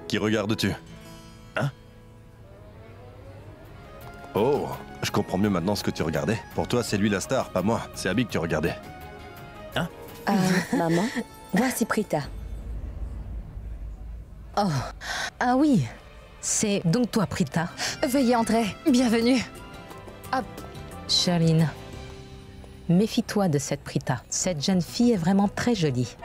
Qui regardes-tu? Hein? Oh, je comprends mieux maintenant ce que tu regardais. Pour toi, c'est lui la star, pas moi. C'est Abby que tu regardais. Hein? Maman, voici Prita. Oh, ah oui, c'est donc toi, Prita. Veuillez entrer. Bienvenue. Charline, méfie-toi de cette Prita. Cette jeune fille est vraiment très jolie.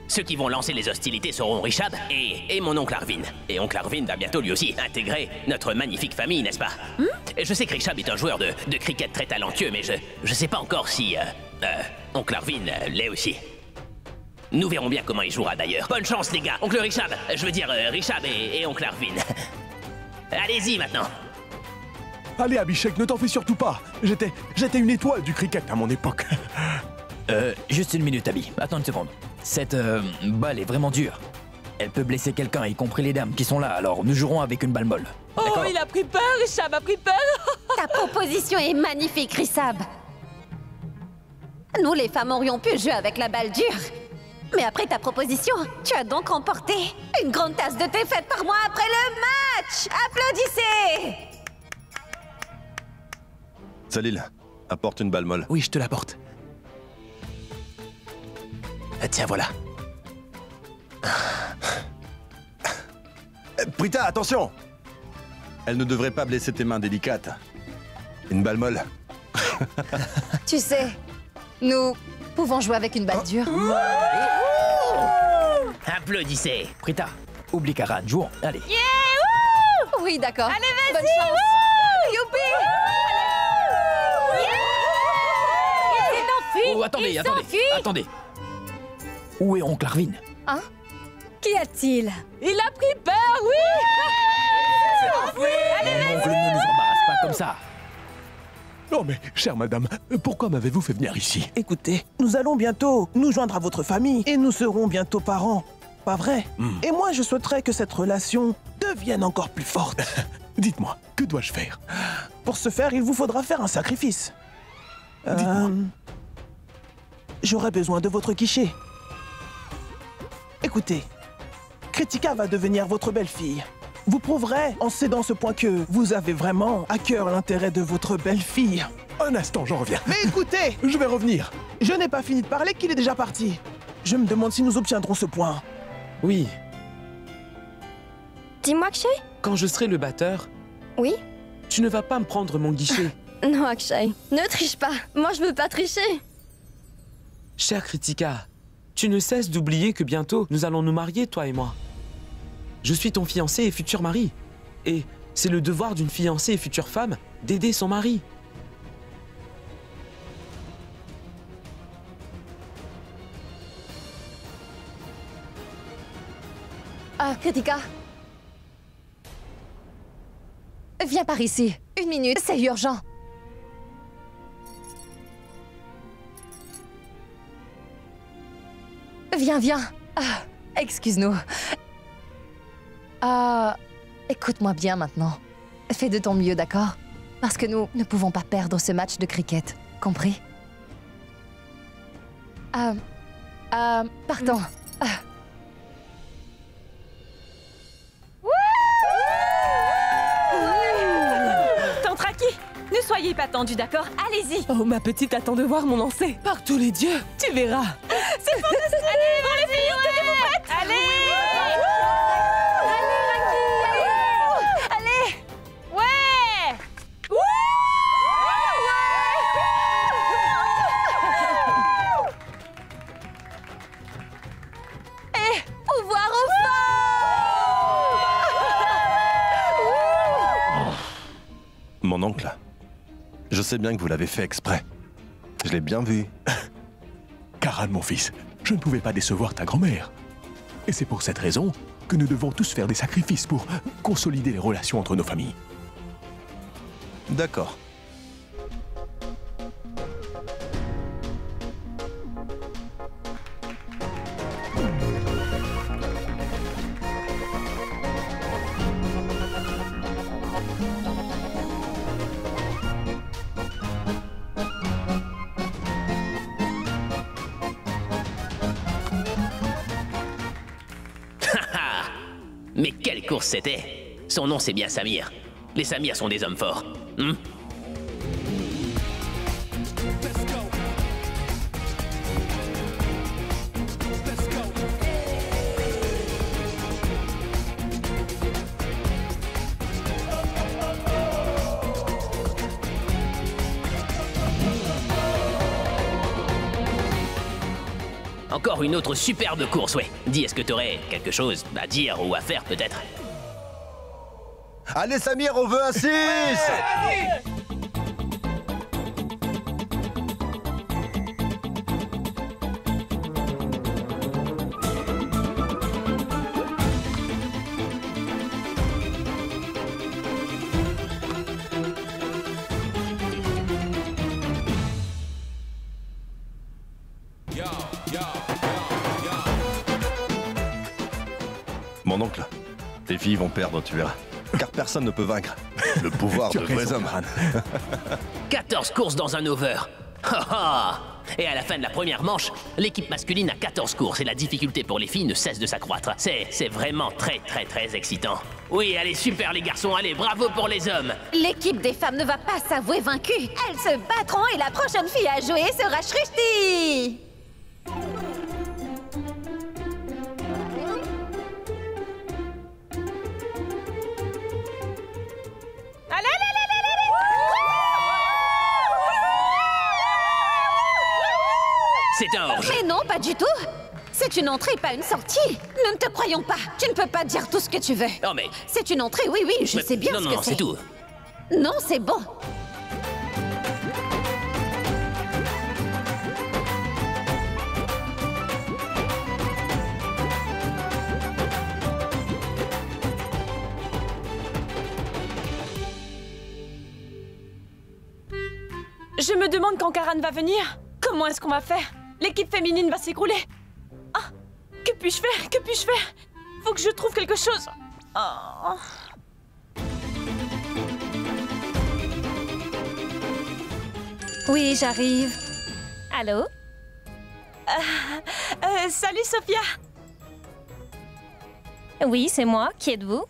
Ceux qui vont lancer les hostilités seront Richard et mon oncle Arvin. Et oncle Arvin va bientôt lui aussi intégrer notre magnifique famille, n'est-ce pas? Je sais que Richard est un joueur de cricket très talentueux, mais je sais pas encore si oncle Arvin l'est aussi. Nous verrons bien comment il jouera d'ailleurs. Bonne chance les gars, oncle Richard, je veux dire Richard et oncle Arvin. Allez-y maintenant. Allez, Abhishek, ne t'en fais surtout pas. J'étais une étoile du cricket à mon époque. Juste une minute, Abby. Attends une seconde. Cette balle est vraiment dure. Elle peut blesser quelqu'un, y compris les dames qui sont là, alors nous jouerons avec une balle molle. Oh, il a pris peur, Richard a pris peur. Ta proposition est magnifique, Rissab. Nous, les femmes, aurions pu jouer avec la balle dure. Mais après ta proposition, tu as donc remporté une grande tasse de thé faite par moi après le match. Applaudissez! Salil, apporte une balle molle. Oui, je te l'apporte. Tiens, voilà. Prita, attention! Elle ne devrait pas blesser tes mains délicates. Une balle molle. Tu sais, nous pouvons jouer avec une balle dure. Applaudissez. Prita, oublie Karan, jouons, allez. Oui, d'accord. Allez, vas-y. Bonne chance. Youpi. Oh, attendez. Où est oncle Arvin? Hein? Qu'y a-t-il? Il a pris peur, oui. Mon oncle ne nous embarrasse pas comme ça. Oh mais, chère madame, pourquoi m'avez-vous fait venir ici? Écoutez, nous allons bientôt nous joindre à votre famille et nous serons bientôt parents. Pas vrai? Et moi, je souhaiterais que cette relation devienne encore plus forte. Dites-moi, que dois-je faire? Pour ce faire, il vous faudra faire un sacrifice. J'aurai besoin de votre guichet. Écoutez, Kritika va devenir votre belle-fille. Vous prouverez en cédant ce point que vous avez vraiment à cœur l'intérêt de votre belle-fille. Un instant, j'en reviens. Mais écoutez, Je vais revenir. je n'ai pas fini de parler qu'il est déjà parti. Je me demande si nous obtiendrons ce point. Oui, Dis-moi, Akshay. quand je serai le batteur, Oui? tu ne vas pas me prendre mon guichet. Non, Akshay. Ne triche pas. Moi, je veux pas tricher. Chère Kritika, tu ne cesses d'oublier que bientôt, nous allons nous marier, toi et moi. Je suis ton fiancé et futur mari. Et c'est le devoir d'une fiancée et future femme d'aider son mari. Kritika. Viens par ici. Une minute, c'est urgent. Viens. Excuse-nous. Écoute-moi bien maintenant. Fais de ton mieux, d'accord? Parce que nous ne pouvons pas perdre ce match de cricket. Compris? Partons. Tantraki, ne soyez pas tendus, d'accord? Allez-y. Oh, ma petite attend de voir mon lancer. Par tous les dieux, tu verras. C'est fantastique. Allez, bon les filles, tenez-vous prêtes. Allez. Mon oncle, je sais bien que vous l'avez fait exprès. Je l'ai bien vu. Karan, mon fils, je ne pouvais pas décevoir ta grand-mère. Et c'est pour cette raison que nous devons tous faire des sacrifices pour consolider les relations entre nos familles. D'accord. Mais quelle course c'était! Son nom c'est bien Samir. Les Samirs sont des hommes forts. Encore une autre superbe course, ouais. Dis, est-ce que t'aurais quelque chose à dire ou à faire peut-être? Allez Samir, on veut un 6! Mon oncle, tes filles vont perdre, tu verras. Car personne ne peut vaincre le pouvoir de vrais hommes. 14 courses dans un over. Et à la fin de la première manche, l'équipe masculine a 14 courses et la difficulté pour les filles ne cesse de s'accroître. C'est vraiment très excitant. Oui, allez, super les garçons, allez, bravo pour les hommes. L'équipe des femmes ne va pas s'avouer vaincue. Elles se battront et la prochaine fille à jouer sera Shrishti. C'est un hors-jeu. Mais non, pas du tout. C'est une entrée, pas une sortie. Nous ne te croyons pas. Tu ne peux pas dire tout ce que tu veux. Non mais... C'est une entrée, oui, je sais bien ce que c'est. Non, c'est tout. Non, c'est bon. Je me demande quand Karan va venir. Comment est-ce qu'on va faire? L'équipe féminine va s'écrouler. Ah, que puis-je faire? Que puis-je faire? Faut que je trouve quelque chose. Oh. Oui, j'arrive. Allô? Salut Sophia. Oui, c'est moi. Qui êtes-vous?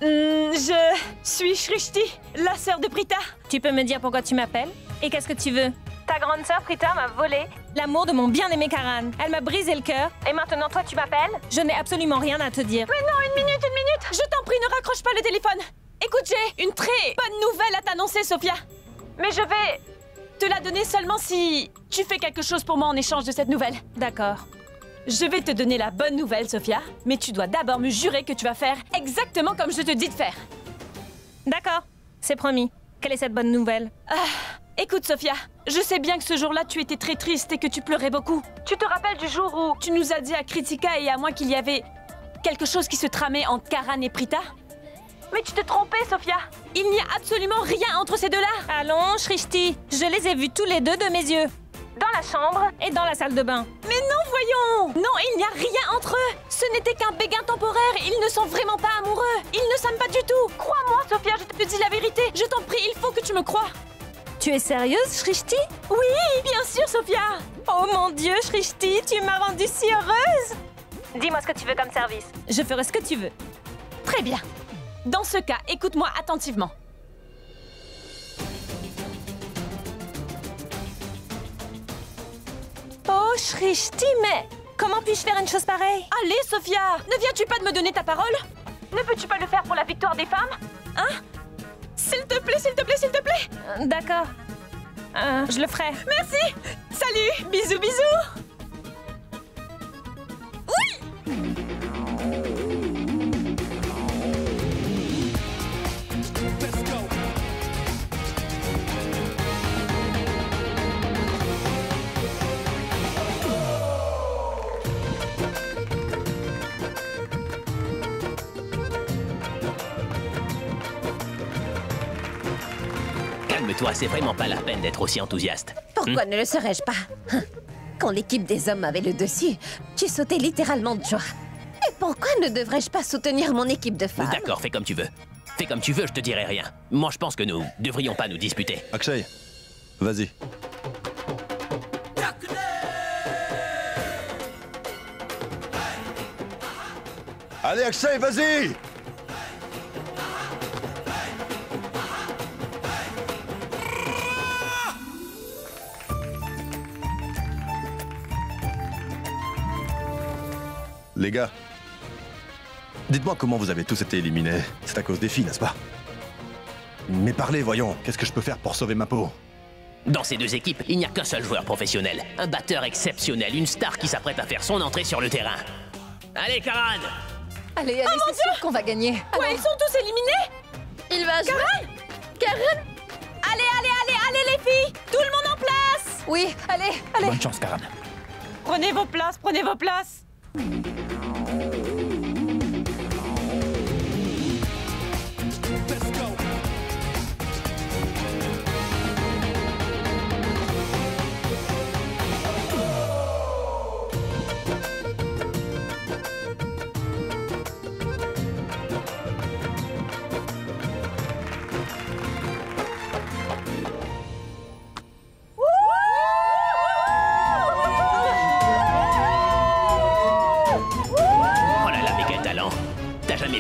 Je suis Shrishti, la sœur de Prita. Tu peux me dire pourquoi tu m'appelles? Et qu'est-ce que tu veux? Ta grande sœur Prita m'a volé l'amour de mon bien-aimé Karan. Elle m'a brisé le cœur. Et maintenant, toi, tu m'appelles? Je n'ai absolument rien à te dire. Mais non, une minute. Je t'en prie, ne raccroche pas le téléphone. Écoute, j'ai une très bonne nouvelle à t'annoncer, Sophia. Mais je vais te la donner seulement si tu fais quelque chose pour moi en échange de cette nouvelle. D'accord. Je vais te donner la bonne nouvelle, Sophia. Mais tu dois d'abord me jurer que tu vas faire exactement comme je te dis de faire. D'accord, c'est promis. Quelle est cette bonne nouvelle? Écoute, Sophia, je sais bien que ce jour-là, tu étais très triste et que tu pleurais beaucoup. Tu te rappelles du jour où tu nous as dit à Kritika et à moi qu'il y avait quelque chose qui se tramait entre Karan et Prita? Mais tu t'es trompée, Sophia. Il n'y a absolument rien entre ces deux-là. Allons, Shrishti, je les ai vus tous les deux de mes yeux. Dans la chambre et dans la salle de bain. Mais non, voyons! Non, il n'y a rien entre eux. Ce n'était qu'un béguin temporaire. Ils ne sont vraiment pas amoureux. Ils ne s'aiment pas du tout. Crois-moi, Sophia, je te dis la vérité. Je t'en prie, il faut que tu me crois. Tu es sérieuse, Shrishti? Oui, bien sûr, Sophia. Oh mon Dieu, Shrishti, tu m'as rendue si heureuse. Dis-moi ce que tu veux comme service. Je ferai ce que tu veux. Très bien. Dans ce cas, écoute-moi attentivement. Oh, Shrishti, mais comment puis-je faire une chose pareille? Allez, Sophia, ne viens-tu pas de me donner ta parole? Ne peux-tu pas le faire pour la victoire des femmes? Hein? S'il te plaît, s'il te plaît, s'il te plaît. D'accord. Je le ferai. Merci. Salut, bisous, bisous. Oui. Calme-toi, c'est vraiment pas la peine d'être aussi enthousiaste. Pourquoi ne le serais-je pas? Quand l'équipe des hommes avait le dessus, tu sautais littéralement de joie. Et pourquoi ne devrais-je pas soutenir mon équipe de femmes? D'accord, fais comme tu veux. Fais comme tu veux, je te dirai rien. Moi, je pense que nous devrions pas nous disputer. Akshay, vas-y. Allez Akshay, vas-y! Les gars, dites-moi comment vous avez tous été éliminés. C'est à cause des filles, n'est-ce pas? Mais parlez, voyons, qu'est-ce que je peux faire pour sauver ma peau? Dans ces deux équipes, il n'y a qu'un seul joueur professionnel. Un batteur exceptionnel, une star qui s'apprête à faire son entrée sur le terrain. Allez, Karan! Allez, c'est sûr qu'on va gagner. Ouais, ils sont tous éliminés? Il va jouer. Karan! Allez, les filles! Tout le monde en place! Oui, allez. Bonne chance, Karan. Prenez vos places.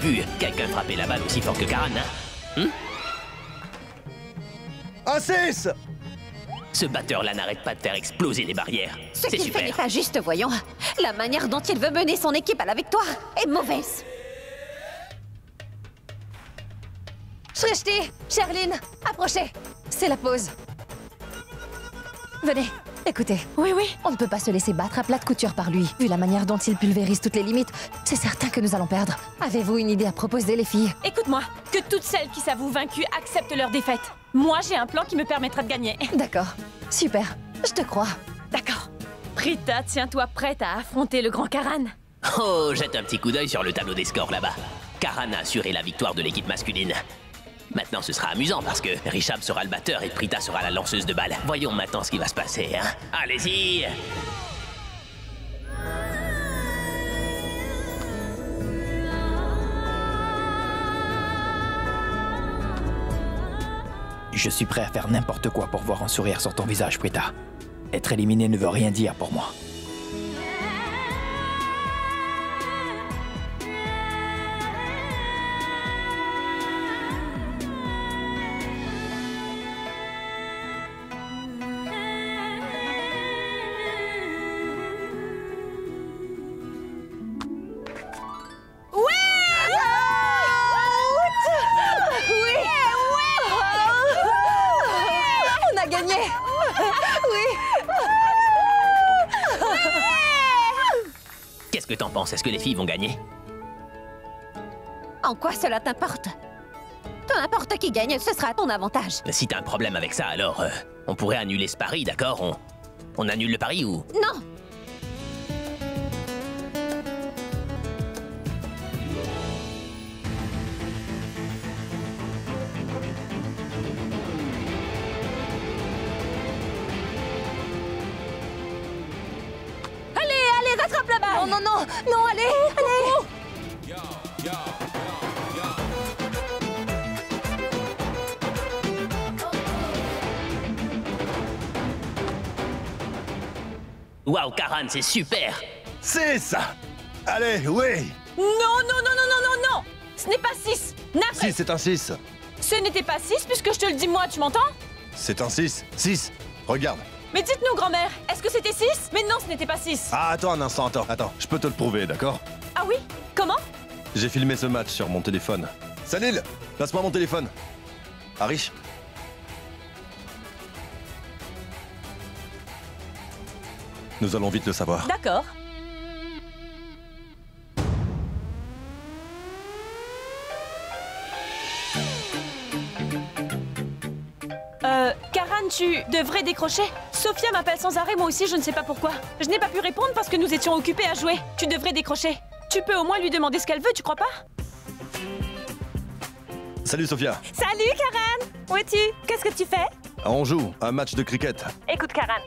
Vu quelqu'un frapper la balle aussi fort que Karan, hein? Un 6! Ce batteur-là n'arrête pas de faire exploser les barrières. Ce C'est qu'il fait n'est super. pas juste, voyons. La manière dont il veut mener son équipe à la victoire est mauvaise. Shrishti, Sherline, approchez. C'est la pause. Venez, écoutez. Oui. On ne peut pas se laisser battre à plate couture par lui. Vu la manière dont il pulvérise toutes les limites, c'est certain que nous allons perdre. Avez-vous une idée à proposer, les filles? Écoute-moi, que toutes celles qui s'avouent vaincues acceptent leur défaite. Moi, j'ai un plan qui me permettra de gagner. D'accord, super, je te crois. D'accord. Prita, tiens-toi prête à affronter le grand Karan. Oh, jette un petit coup d'œil sur le tableau des scores là-bas. Karan a assuré la victoire de l'équipe masculine. Maintenant, ce sera amusant parce que Rishab sera le batteur et Prita sera la lanceuse de balles. Voyons maintenant ce qui va se passer, hein. Allez-y! Je suis prêt à faire n'importe quoi pour voir un sourire sur ton visage, Prita. Être éliminé ne veut rien dire pour moi. Qu'est-ce que t'en penses? Est-ce que les filles vont gagner? En quoi cela t'importe? Peu importe qui gagne, ce sera à ton avantage. Si t'as un problème avec ça, alors on pourrait annuler ce pari, d'accord? On annule le pari ou... Non! Allez, rattrape la balle! Non, allez! Waouh, Karan, c'est super! 6! Allez, oui! Non! Ce n'est pas 6! Navré! Si, c'est un 6. Ce n'était pas 6 puisque je te le dis moi, tu m'entends? C'est un 6. 6. Regarde. Mais dites-nous, grand-mère, est-ce que c'était 6? Mais non, ce n'était pas 6! Ah, attends un instant, attends. Je peux te le prouver, d'accord? Ah oui? Comment? J'ai filmé ce match sur mon téléphone. Salil, passe-moi mon téléphone. Arish? Nous allons vite le savoir. D'accord. Karan, tu devrais décrocher. Sophia m'appelle sans arrêt, moi aussi, je ne sais pas pourquoi. Je n'ai pas pu répondre parce que nous étions occupés à jouer. Tu devrais décrocher. Tu peux au moins lui demander ce qu'elle veut, tu crois pas? Salut Sophia. Salut, Karan! Où es-tu? Qu'est-ce que tu fais? On joue un match de cricket. Écoute, Karan,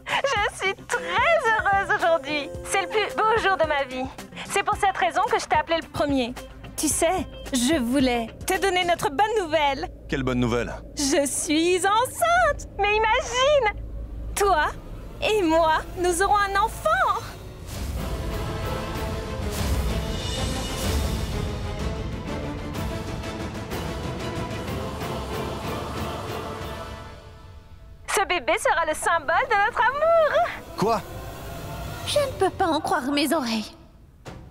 je suis très heureuse aujourd'hui. C'est le plus beau jour de ma vie. C'est pour cette raison que je t'ai appelé le premier. Tu sais, je voulais te donner notre bonne nouvelle. Quelle bonne nouvelle. Je suis enceinte! Mais imagine! Toi et moi, nous aurons un enfant! Ce bébé sera le symbole de notre amour! Quoi? Je ne peux pas en croire mes oreilles.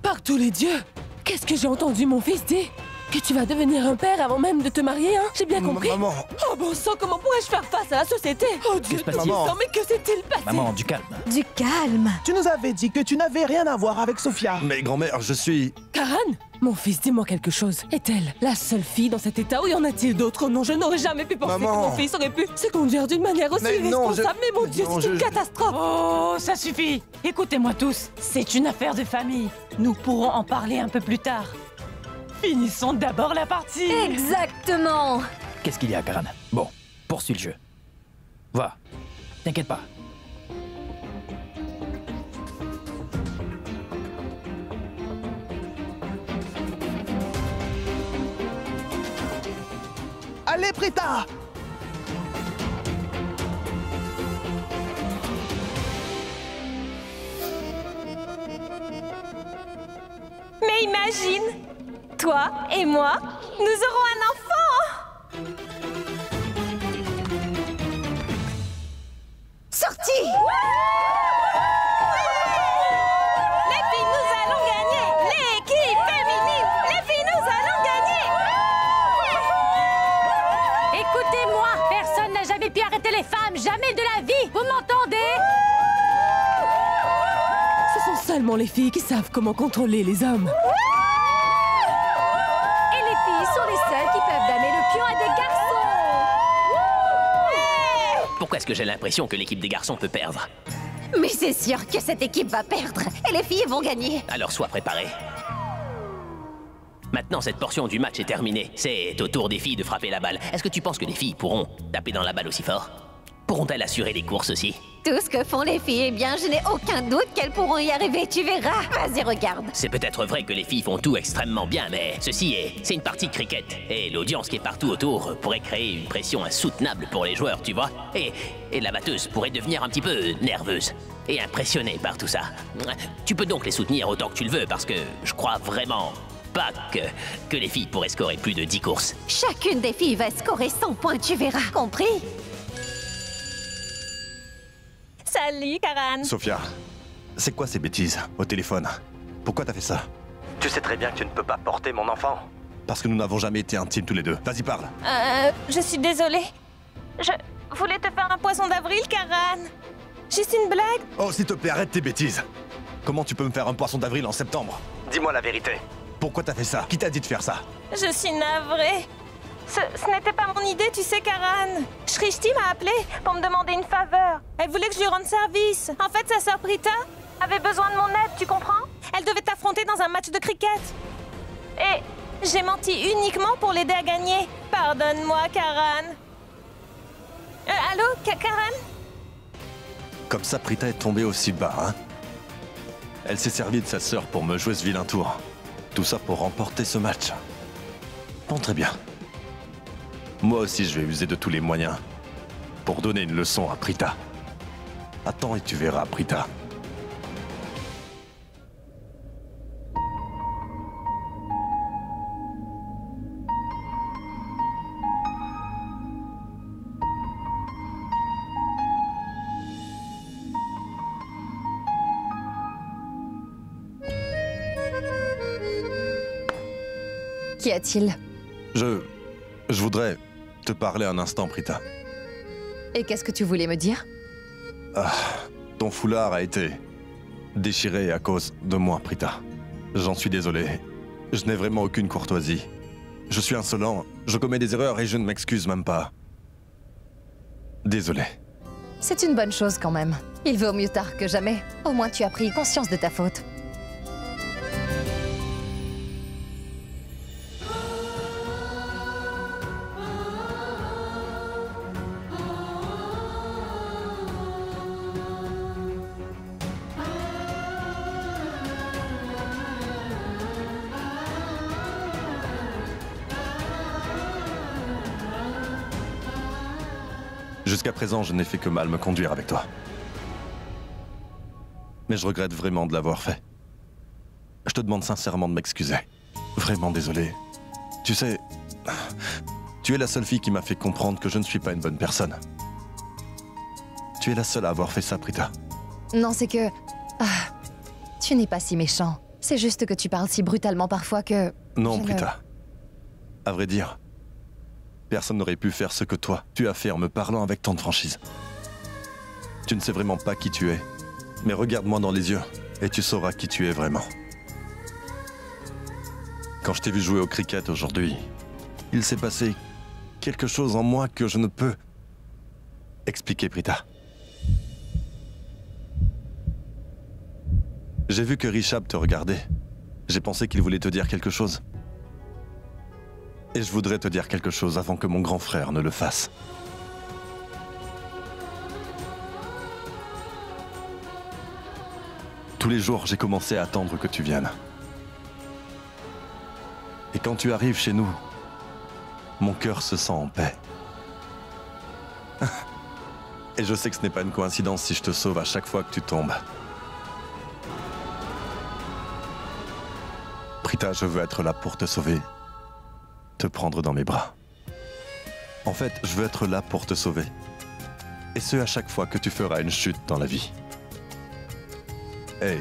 Par tous les dieux! Qu'est-ce que j'ai entendu mon fils dire? Que tu vas devenir un père avant même de te marier, hein? J'ai bien compris. Maman! Oh bon sang, comment pourrais-je faire face à la société? Oh Dieu, se passe-t-il? petit sang, mais que s'est-il passé? Maman, du calme. Du calme. Tu nous avais dit que tu n'avais rien à voir avec Sophia. Mais grand-mère, je suis... Karan, mon fils, dis-moi quelque chose. Est-elle la seule fille dans cet état ou y en a-t-il d'autres? Non, je n'aurais jamais pu penser Maman. que mon fils aurait pu se conduire d'une manière aussi Mais non, irresponsable. Mais mon Dieu, non, c'est une catastrophe. Oh, ça suffit. Écoutez-moi tous, c'est une affaire de famille. Nous pourrons en parler un peu plus tard. Finissons d'abord la partie. Exactement. Qu'est-ce qu'il y a, Karan? Bon, poursuis le jeu. Va, t'inquiète pas. Allez, Prita! Mais imagine, toi et moi, nous aurons un enfant. Sorti. Les filles, nous allons gagner. L'équipe féminine. Les filles, nous allons gagner. Écoutez-moi, personne n'a jamais pu arrêter les femmes, jamais de la vie. Vous m'entendez? Ce sont seulement les filles qui savent comment contrôler les hommes. Et les filles sont les seules qui peuvent damer le pion à des garçons. Pourquoi est-ce que j'ai l'impression que l'équipe des garçons peut perdre? Mais c'est sûr que cette équipe va perdre. Et les filles vont gagner. Alors sois préparé. Maintenant, cette portion du match est terminée. C'est au tour des filles de frapper la balle. Est-ce que tu penses que les filles pourront taper dans la balle aussi fort? Pourront-elles assurer les courses aussi? Tout ce que font les filles, eh bien, je n'ai aucun doute qu'elles pourront y arriver, tu verras. Vas-y, regarde. C'est peut-être vrai que les filles font tout extrêmement bien, mais c'est une partie de cricket. Et l'audience qui est partout autour pourrait créer une pression insoutenable pour les joueurs, tu vois. Et la batteuse pourrait devenir un petit peu nerveuse et impressionnée par tout ça. Tu peux donc les soutenir autant que tu le veux, parce que je crois vraiment pas que les filles pourraient scorer plus de 10 courses. Chacune des filles va scorer 100 points, tu verras. Compris? Salut, Karan. Sophia, c'est quoi ces bêtises au téléphone? Pourquoi t'as fait ça? Tu sais très bien que tu ne peux pas porter mon enfant. Parce que nous n'avons jamais été intimes tous les deux. Vas-y, parle. Je suis désolée. Je voulais te faire un poisson d'avril, Karan. Juste une blague. Oh, s'il te plaît, arrête tes bêtises. Comment tu peux me faire un poisson d'avril en septembre? Dis-moi la vérité. Pourquoi t'as fait ça? Qui t'a dit de faire ça? Je suis navrée. Ce n'était pas mon idée, tu sais, Karan. Shrishti m'a appelé pour me demander une faveur. Elle voulait que je lui rende service. En fait, sa sœur Prita avait besoin de mon aide, tu comprends? Elle devait t'affronter dans un match de cricket. Et j'ai menti uniquement pour l'aider à gagner. Pardonne-moi, Karan. Allô, Karan? Comme ça, Prita est tombée aussi bas, hein? Elle s'est servie de sa sœur pour me jouer ce vilain tour. Tout ça pour remporter ce match. Bon, très bien. Moi aussi, je vais user de tous les moyens pour donner une leçon à Prita. Attends et tu verras, Prita. Qu'y a-t-il? Je voudrais te parler un instant, Prita. Et qu'est-ce que tu voulais me dire? Ton foulard a été déchiré à cause de moi, Prita. J'en suis désolé. Je n'ai vraiment aucune courtoisie. Je suis insolent, je commets des erreurs et je ne m'excuse même pas. Désolé. C'est une bonne chose quand même. Il vaut mieux tard que jamais. Au moins tu as pris conscience de ta faute. Jusqu'à présent, je n'ai fait que mal me conduire avec toi. Mais je regrette vraiment de l'avoir fait. Je te demande sincèrement de m'excuser. Vraiment désolé. Tu sais, tu es la seule fille qui m'a fait comprendre que je ne suis pas une bonne personne. Tu es la seule à avoir fait ça, Prita. Non, c'est que... tu n'es pas si méchant. C'est juste que tu parles si brutalement parfois que... Non, je ne- Prita. À vrai dire, personne n'aurait pu faire ce que toi, tu as fait en me parlant avec tant de franchise. Tu ne sais vraiment pas qui tu es, mais regarde-moi dans les yeux et tu sauras qui tu es vraiment. Quand je t'ai vu jouer au cricket aujourd'hui, il s'est passé quelque chose en moi que je ne peux expliquer, Prita. J'ai vu que Rishab te regardait. J'ai pensé qu'il voulait te dire quelque chose. Et je voudrais te dire quelque chose avant que mon grand frère ne le fasse. Tous les jours, j'ai commencé à attendre que tu viennes. Et quand tu arrives chez nous, mon cœur se sent en paix. Et je sais que ce n'est pas une coïncidence si je te sauve à chaque fois que tu tombes. Prita, je veux être là pour te sauver, te prendre dans mes bras. En fait, je veux être là pour te sauver. Et ce, à chaque fois que tu feras une chute dans la vie. Hey,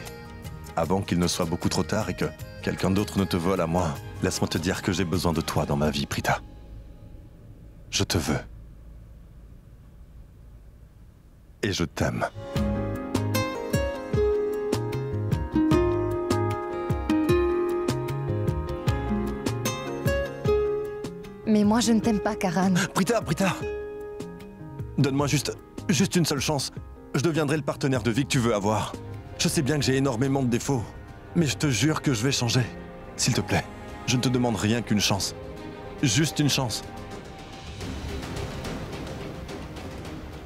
avant qu'il ne soit beaucoup trop tard et que quelqu'un d'autre ne te vole à moi, laisse-moi te dire que j'ai besoin de toi dans ma vie, Prita. Je te veux. Et je t'aime. Mais moi, je ne t'aime pas, Karan. Prita, Prita! Donne-moi juste une seule chance. Je deviendrai le partenaire de vie que tu veux avoir. Je sais bien que j'ai énormément de défauts, mais je te jure que je vais changer. S'il te plaît, je ne te demande rien qu'une chance. Juste une chance.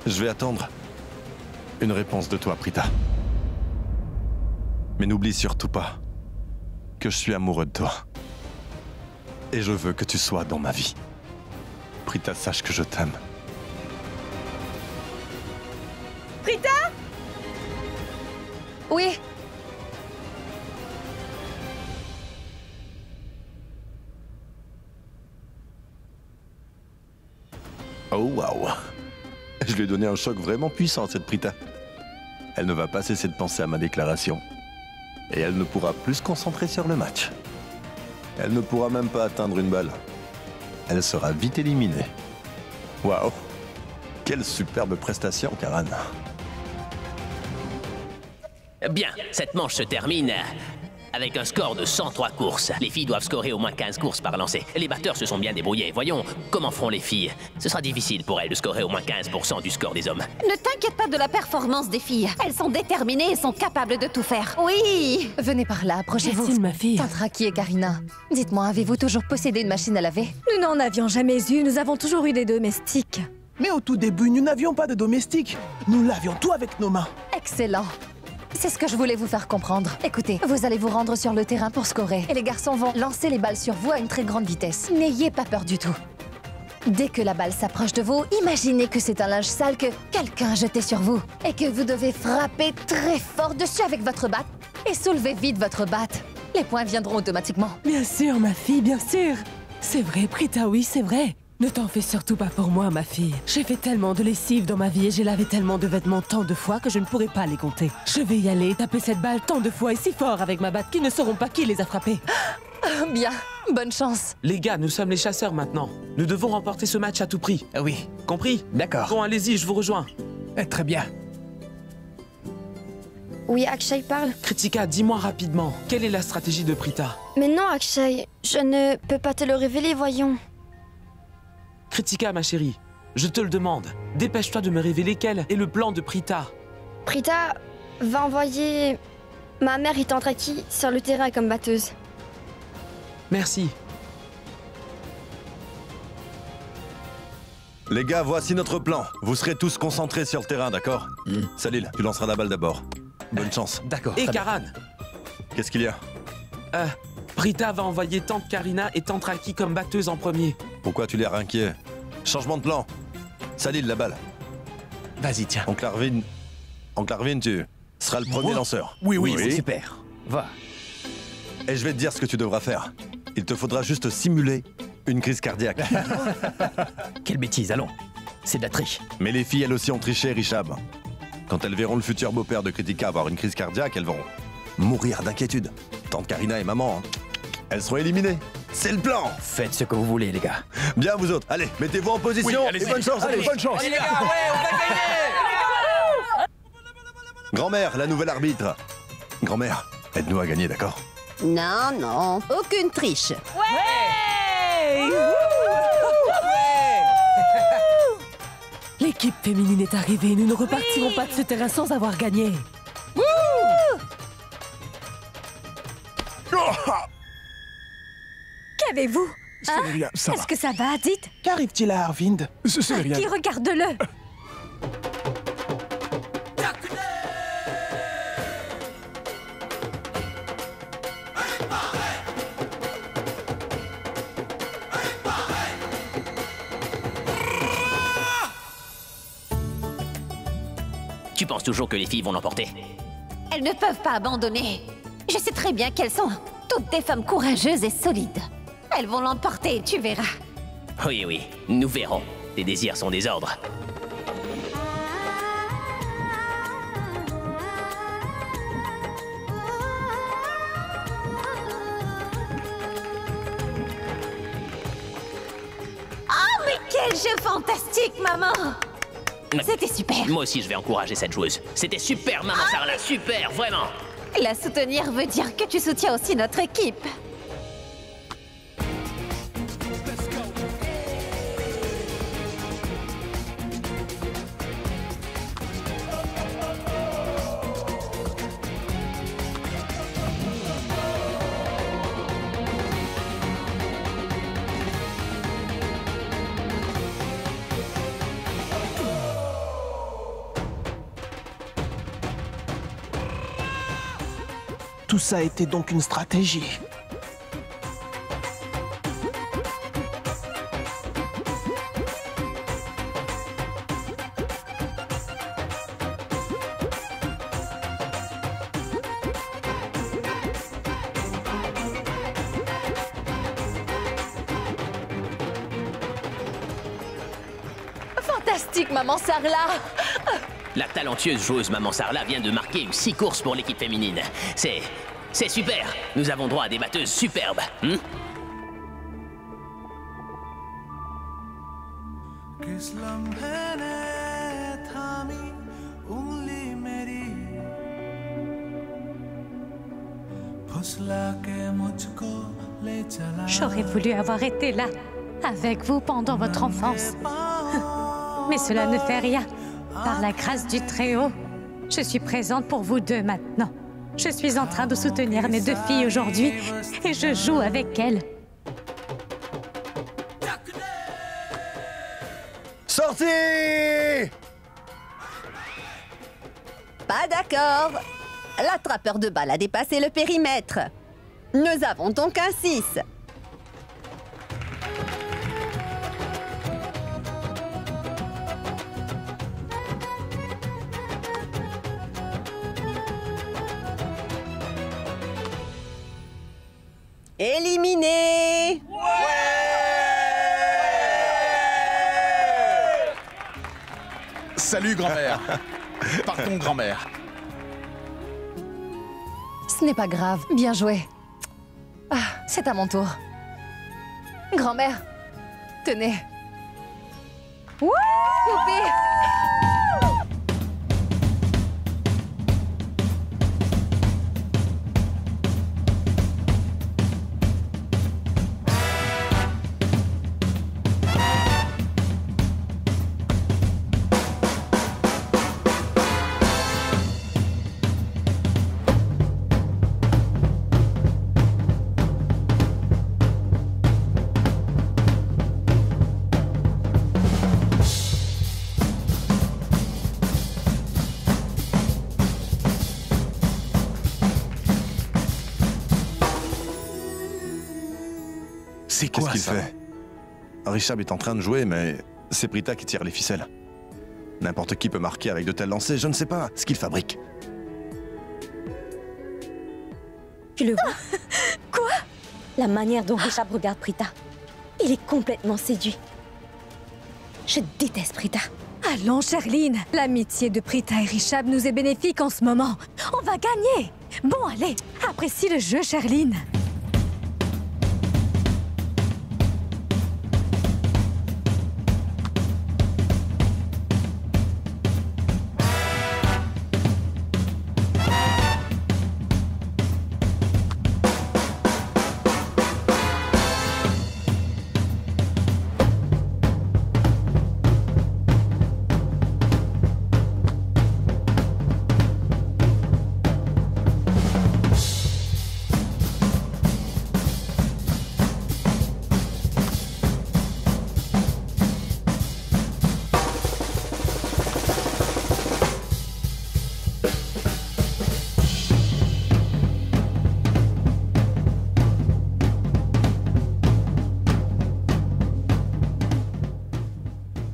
Je vais attendre une réponse de toi, Prita. Mais n'oublie surtout pas que je suis amoureux de toi. Et je veux que tu sois dans ma vie. Prita, sache que je t'aime. Prita? Oui. Oh waouh! Je lui ai donné un choc vraiment puissant à cette Prita. Elle ne va pas cesser de penser à ma déclaration. Et elle ne pourra plus se concentrer sur le match. Elle ne pourra même pas atteindre une balle. Elle sera vite éliminée. Waouh! Quelle superbe prestation, Karan. Bien, cette manche se termine avec un score de 103 courses. Les filles doivent scorer au moins 15 courses par lancer. Les batteurs se sont bien débrouillés. Voyons, comment feront les filles? Ce sera difficile pour elles de scorer au moins 15% du score des hommes. Ne t'inquiète pas de la performance des filles. Elles sont déterminées et sont capables de tout faire. Oui! Venez par là, approchez-vous. Qu'est-il, ma fille? Tantraki et Karina, dites-moi, avez-vous toujours possédé une machine à laver? Nous n'en avions jamais eu, nous avons toujours eu des domestiques. Mais au tout début, nous n'avions pas de domestique. Nous lavions tout avec nos mains. Excellent. C'est ce que je voulais vous faire comprendre. Écoutez, vous allez vous rendre sur le terrain pour scorer. Et les garçons vont lancer les balles sur vous à une très grande vitesse. N'ayez pas peur du tout. Dès que la balle s'approche de vous, imaginez que c'est un linge sale que quelqu'un a jeté sur vous. Et que vous devez frapper très fort dessus avec votre batte. Et soulever vite votre batte. Les points viendront automatiquement. Bien sûr, ma fille, bien sûr. C'est vrai, Prita, oui, c'est vrai. Ne t'en fais surtout pas pour moi, ma fille. J'ai fait tellement de lessive dans ma vie et j'ai lavé tellement de vêtements tant de fois que je ne pourrai pas les compter. Je vais y aller taper cette balle tant de fois et si fort avec ma batte qu'ils ne sauront pas qui les a frappés. Bien, bonne chance. Les gars, nous sommes les chasseurs maintenant. Nous devons remporter ce match à tout prix. Oui, Compris? d'accord. Bon, allez-y, je vous rejoins. Très bien. Oui, Akshay parle. Kritika, dis-moi rapidement, quelle est la stratégie de Prita? Mais non, Akshay, je ne peux pas te le révéler, voyons. Kritika, ma chérie, je te le demande. Dépêche-toi de me révéler quel est le plan de Prita. Prita va envoyer ma mère et Tantraki sur le terrain comme batteuse. Merci. Les gars, voici notre plan. Vous serez tous concentrés sur le terrain, d'accord? Salil, tu lanceras la balle d'abord. Bonne chance. D'accord. Et Karan? Qu'est-ce qu'il y a? Prita va envoyer Tante Karina et Tante Raki comme batteuses en premier. Pourquoi tu l'air inquiet? Changement de plan. Salil, la balle. Vas-y, tiens. Oncle Arvin, tu seras le premier lanceur. Oui, c'est super. Va. Et je vais te dire ce que tu devras faire. Il te faudra juste simuler une crise cardiaque. Quelle bêtise, allons. C'est de la triche. Mais les filles, elles aussi, ont triché, Rishab. Quand elles verront le futur beau-père de Kritika avoir une crise cardiaque, elles vont mourir d'inquiétude. Tante Karina et maman, elles seront éliminées. C'est le plan. Faites ce que vous voulez, les gars. Bien, vous autres. Allez, mettez-vous en position. Oui, allez-y. Et bonne chance. Allez, bonne chance. Allez, les gars, ouais, on va gagner. Grand-mère, la nouvelle arbitre. Grand-mère, aide-nous à gagner, d'accord? Non, non, aucune triche. Ouais. L'équipe féminine est arrivée. Nous ne repartirons pas de ce terrain sans avoir gagné. Qu'avez-vous? Ce n'est rien, ça va. Est-ce que ça va, dites? Qu'arrive-t-il à Arvind? Ce n'est rien. Qui regarde-le? Tu penses toujours que les filles vont l'emporter? Elles ne peuvent pas abandonner. Je sais très bien qu'elles sont toutes des femmes courageuses et solides. Elles vont l'emporter, tu verras. Oui, oui, nous verrons. Tes désirs sont des ordres. Oh, mais quel jeu fantastique, maman! C'était super. Moi aussi, je vais encourager cette joueuse. C'était super, maman Sarla, super, vraiment. La soutenir veut dire que tu soutiens aussi notre équipe. Tout ça était donc une stratégie. Fantastique, maman Sarla. La talentueuse joueuse maman Sarla vient de marquer une 6 courses pour l'équipe féminine. C'est super. Nous avons droit à des batteuses superbes. J'aurais voulu avoir été là, avec vous pendant votre enfance. Mais cela ne fait rien. Par la grâce du Très-Haut, je suis présente pour vous deux maintenant. Je suis en train de soutenir mes deux filles aujourd'hui et je joue avec elles. Sortez! Pas d'accord. L'attrapeur de balles a dépassé le périmètre. Nous avons donc un 6. Éliminé! Salut, grand-mère. Partons, grand-mère. Ce n'est pas grave. Bien joué. Ah, c'est à mon tour. Grand-mère, tenez. Poupée! C'est Qu'est-ce quoi qu'il ça? fait? Richard est en train de jouer, mais c'est Prita qui tire les ficelles. N'importe qui peut marquer avec de tels lancers, je ne sais pas ce qu'il fabrique. Tu le vois? Quoi? La manière dont Richard regarde Prita. Il est complètement séduit. Je déteste Prita. Allons, Sherline. L'amitié de Prita et Richab nous est bénéfique en ce moment. On va gagner. Bon, allez, apprécie le jeu, Sherline.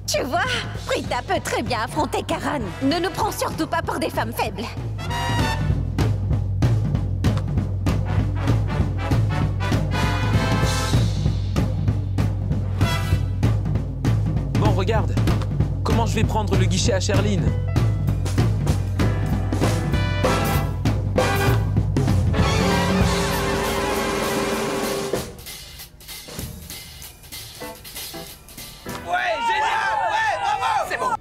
Tu vois, Prita peut très bien affronter Karan. Ne nous prends surtout pas pour des femmes faibles. Bon, regarde. Comment je vais prendre le guichet à Sherline?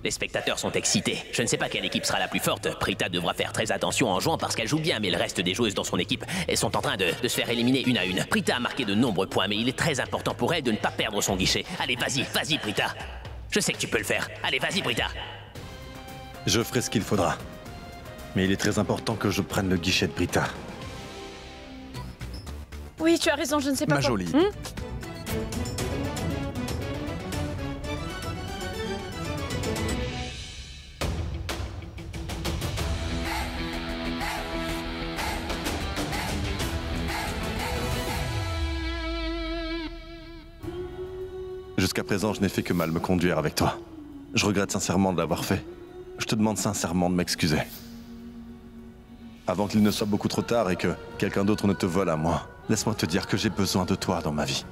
Les spectateurs sont excités. Je ne sais pas quelle équipe sera la plus forte. Prita devra faire très attention en jouant parce qu'elle joue bien, mais le reste des joueuses dans son équipe, elles sont en train de se faire éliminer une à une. Prita a marqué de nombreux points, mais il est très important pour elle de ne pas perdre son guichet. Allez, vas-y, vas-y, Prita. Je sais que tu peux le faire. Allez, vas-y, Prita. Je ferai ce qu'il faudra. Mais il est très important que je prenne le guichet de Prita. Oui, tu as raison, je ne sais pas Ma quoi. jolie. Jusqu'à présent, je n'ai fait que mal me conduire avec toi. Je regrette sincèrement de l'avoir fait. Je te demande sincèrement de m'excuser. Avant qu'il ne soit beaucoup trop tard et que quelqu'un d'autre ne te vole à moi, laisse-moi te dire que j'ai besoin de toi dans ma vie.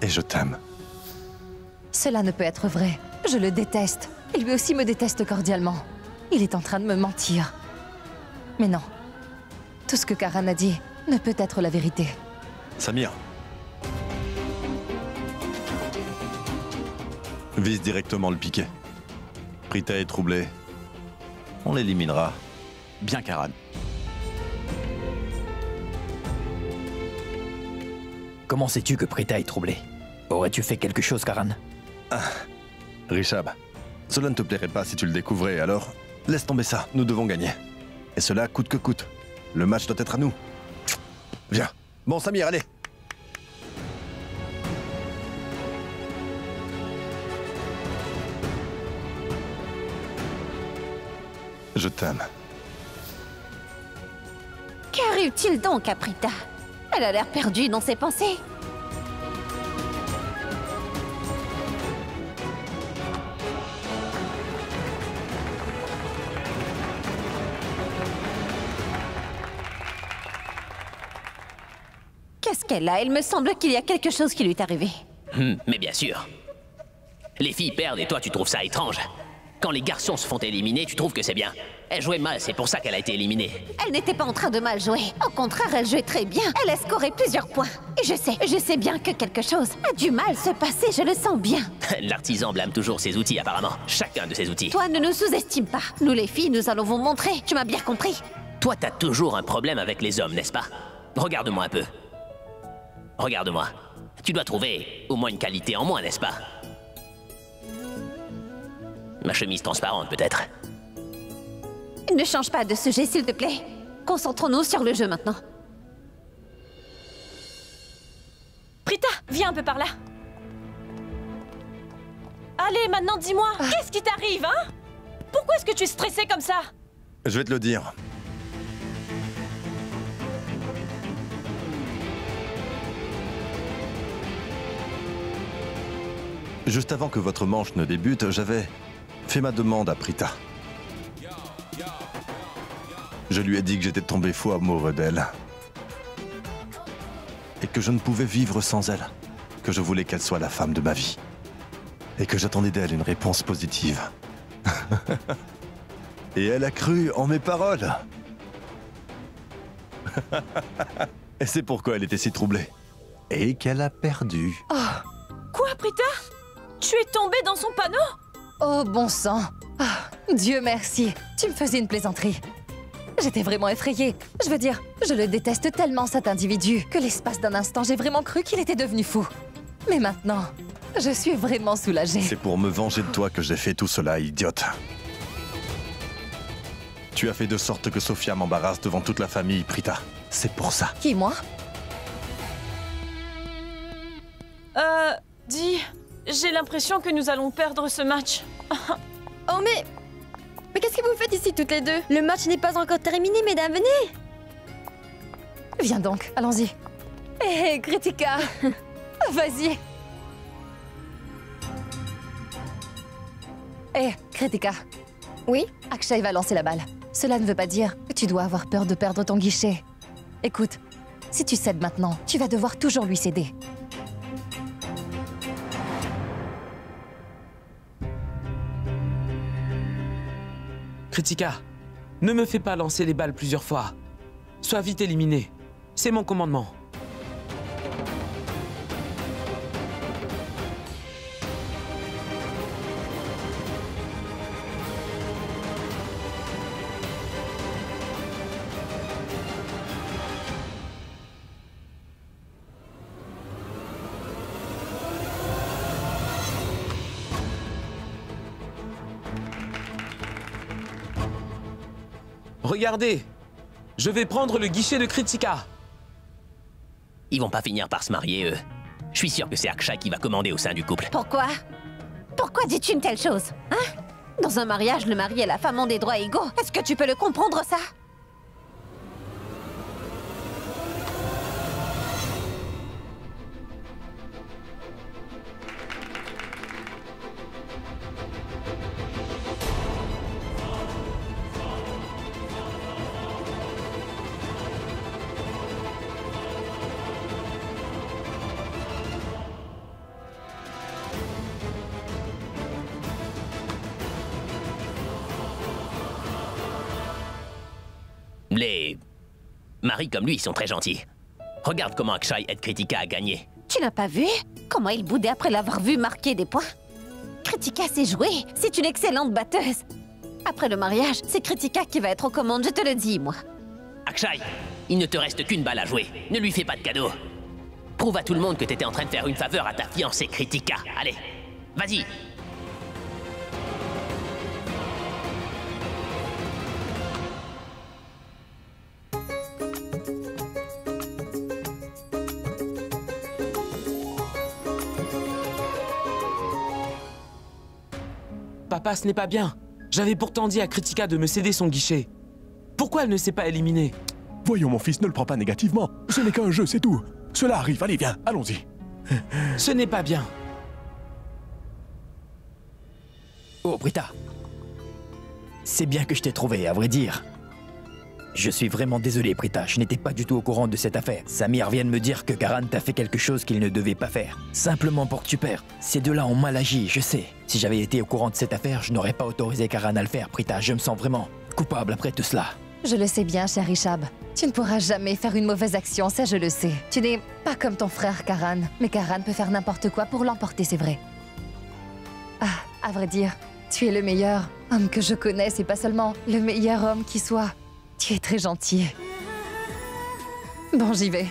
Et je t'aime. Cela ne peut être vrai. Je le déteste. Et lui aussi me déteste cordialement. Il est en train de me mentir. Mais non. Tout ce que Karan a dit ne peut être la vérité. Samir. Vise directement le piquet. Prita est troublée. On l'éliminera. Bien, Karan. Comment sais-tu que Prita est troublée? Aurais-tu fait quelque chose, Karan? Richab, cela ne te plairait pas si tu le découvrais, alors laisse tomber ça, nous devons gagner. Et cela coûte que coûte. Le match doit être à nous. Viens. Bon, Samir, allez. Je t'aime. Qu'arrive-t-il donc à Prita? Elle a l'air perdue dans ses pensées. Qu'est-ce qu'elle a? Il me semble qu'il y a quelque chose qui lui est arrivé. Mais bien sûr. Les filles perdent et toi tu trouves ça étrange. Quand les garçons se font éliminer, tu trouves que c'est bien. Elle jouait mal, c'est pour ça qu'elle a été éliminée. Elle n'était pas en train de mal jouer. Au contraire, elle jouait très bien. Elle a scoré plusieurs points. Et je sais bien que quelque chose a du mal se passer, je le sens bien. L'artisan blâme toujours ses outils, apparemment. Chacun de ses outils. Toi, ne nous sous-estime pas. Nous les filles, nous allons vous montrer. Tu m'as bien compris. Toi, t'as toujours un problème avec les hommes, n'est-ce pas? Regarde-moi un peu. Regarde-moi. Tu dois trouver au moins une qualité en moins, n'est-ce pas? Ma chemise transparente, peut-être. Ne change pas de sujet, s'il te plaît. Concentrons-nous sur le jeu maintenant. Prita, viens un peu par là. Allez, maintenant dis-moi, qu'est-ce qui t'arrive, hein? Pourquoi est-ce que tu es stressée comme ça? Je vais te le dire. Juste avant que votre manche ne débute, j'avais fait ma demande à Prita. Je lui ai dit que j'étais tombé fou amoureux d'elle. Et que je ne pouvais vivre sans elle. Que je voulais qu'elle soit la femme de ma vie. et que j'attendais d'elle une réponse positive. Et elle a cru en mes paroles. Et c'est pourquoi elle était si troublée. Et qu'elle a perdu. Oh. Quoi, Prita? Tu es tombée dans son panneau? Oh, bon sang. Oh, Dieu merci. Tu me faisais une plaisanterie. J'étais vraiment effrayée. Je veux dire, je le déteste tellement, cet individu, que l'espace d'un instant, j'ai vraiment cru qu'il était devenu fou. Mais maintenant, je suis vraiment soulagée. C'est pour me venger de toi que j'ai fait tout cela, idiote. Tu as fait de sorte que Sophia m'embarrasse devant toute la famille, Prita. C'est pour ça. Qui, moi? Dis, j'ai l'impression que nous allons perdre ce match. Oh mais qu'est-ce que vous faites ici toutes les deux? Le match n'est pas encore terminé, mesdames, venez! Viens donc, allons-y. Hé, hey, Kritika. Vas-y. Hé, Kritika. Oui? Akshay va lancer la balle. Cela ne veut pas dire que tu dois avoir peur de perdre ton guichet. Écoute, si tu cèdes maintenant, tu vas devoir toujours lui céder. Kritika, ne me fais pas lancer les balles plusieurs fois. Sois vite éliminé. C'est mon commandement. Regardez, je vais prendre le guichet de Kritika. Ils vont pas finir par se marier, eux. Je suis sûr que c'est Akshay qui va commander au sein du couple. Pourquoi? Pourquoi dis-tu une telle chose? Hein? Dans un mariage, le mari et la femme ont des droits égaux. Est-ce que tu peux le comprendre, ça? Les maris comme lui sont très gentils. Regarde comment Akshay aide Kritika à gagner. Tu n'as pas vu comment il boudait après l'avoir vu marquer des points? Kritika sait jouer. C'est une excellente batteuse. Après le mariage, c'est Kritika qui va être aux commandes, je te le dis, moi. Akshay, il ne te reste qu'une balle à jouer. Ne lui fais pas de cadeau. Prouve à tout le monde que t'étais en train de faire une faveur à ta fiancée Kritika. Allez, vas-y. Papa, ce n'est pas bien. J'avais pourtant dit à Kritika de me céder son guichet. Pourquoi elle ne s'est pas éliminée? Voyons, mon fils, ne le prends pas négativement. Ce n'est qu'un jeu, c'est tout. Cela arrive, allez, viens, allons-y. Ce n'est pas bien. Oh, Prita. C'est bien que je t'ai trouvé, à vrai dire. Je suis vraiment désolé, Prita. Je n'étais pas du tout au courant de cette affaire. Samir vient de me dire que Karan t'a fait quelque chose qu'il ne devait pas faire. Simplement pour que tu perds. Ces deux-là ont mal agi, je sais. Si j'avais été au courant de cette affaire, je n'aurais pas autorisé Karan à le faire, Prita. Je me sens vraiment coupable après tout cela. Je le sais bien, cher Rishab. Tu ne pourras jamais faire une mauvaise action, ça je le sais. Tu n'es pas comme ton frère Karan. Mais Karan peut faire n'importe quoi pour l'emporter, c'est vrai. Ah, à vrai dire, tu es le meilleur homme que je connaisse et pas seulement le meilleur homme qui soit. Tu es très gentil. Bon, j'y vais.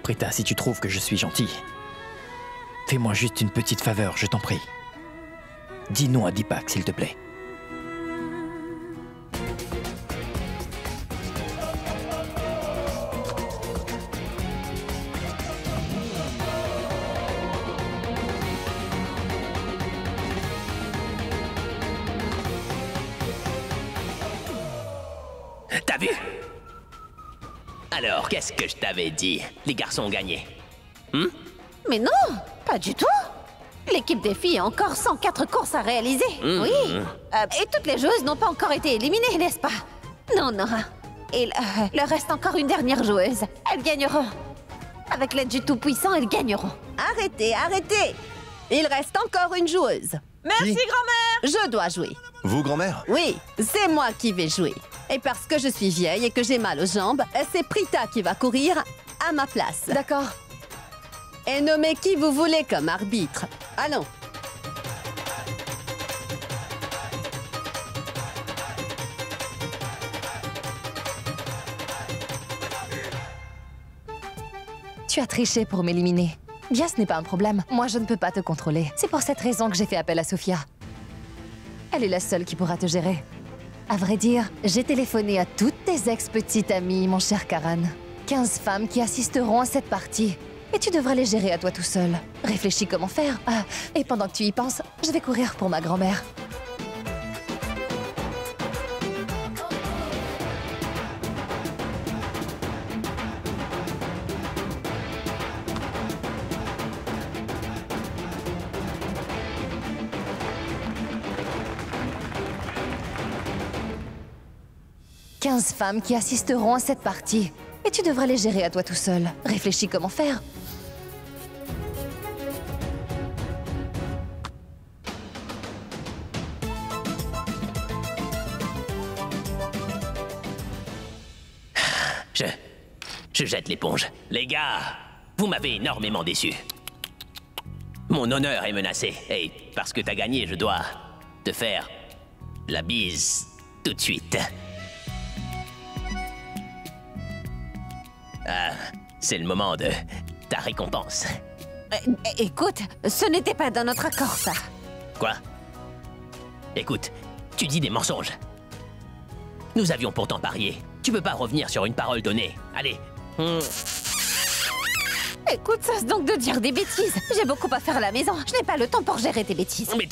Prita, si tu trouves que je suis gentil, fais-moi juste une petite faveur, je t'en prie. Dis non à Deepak, s'il te plaît. T'as vu? Alors, qu'est-ce que je t'avais dit? Les garçons ont gagné. Mais non, pas du tout. L'équipe des filles a encore 104 courses à réaliser. Oui. Et toutes les joueuses n'ont pas encore été éliminées, n'est-ce pas? Non, non. Il leur reste encore une dernière joueuse. Elles gagneront. Avec l'aide du Tout-Puissant, ils gagneront. Arrêtez, arrêtez! Il reste encore une joueuse. Merci, grand-mère! Je dois jouer. Vous, grand-mère? Oui, c'est moi qui vais jouer. Et parce que je suis vieille et que j'ai mal aux jambes, c'est Prita qui va courir à ma place. D'accord. Et nommez qui vous voulez comme arbitre. Allons. Tu as triché pour m'éliminer. Bien, ce n'est pas un problème. Moi, je ne peux pas te contrôler. C'est pour cette raison que j'ai fait appel à Sophia. Elle est la seule qui pourra te gérer. À vrai dire, j'ai téléphoné à toutes tes ex-petites amies, mon cher Karan. 15 femmes qui assisteront à cette partie. Et tu devras les gérer à toi tout seul. Réfléchis comment faire. Ah, et pendant que tu y penses, je vais courir pour ma grand-mère. Femmes qui assisteront à cette partie. Et tu devras les gérer à toi tout seul. Réfléchis comment faire. Je jette l'éponge. Les gars, vous m'avez énormément déçu. Mon honneur est menacé. Et parce que t'as gagné, je dois te faire la bise tout de suite. Ah, c'est le moment de ta récompense. Écoute, ce n'était pas dans notre accord, ça. Quoi? Écoute, tu dis des mensonges. Nous avions pourtant parié. Tu peux pas revenir sur une parole donnée. Allez. Écoute, cesse donc de dire des bêtises. J'ai beaucoup à faire à la maison. Je n'ai pas le temps pour gérer tes bêtises. Mais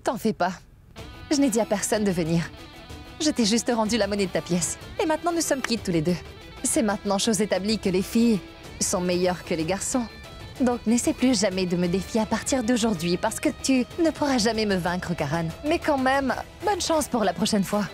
T'en fais pas. Je n'ai dit à personne de venir. Je t'ai juste rendu la monnaie de ta pièce. Et maintenant, nous sommes quittes tous les deux. C'est maintenant chose établie que les filles sont meilleures que les garçons. Donc n'essaie plus jamais de me défier à partir d'aujourd'hui parce que tu ne pourras jamais me vaincre, Karan. Mais quand même, bonne chance pour la prochaine fois.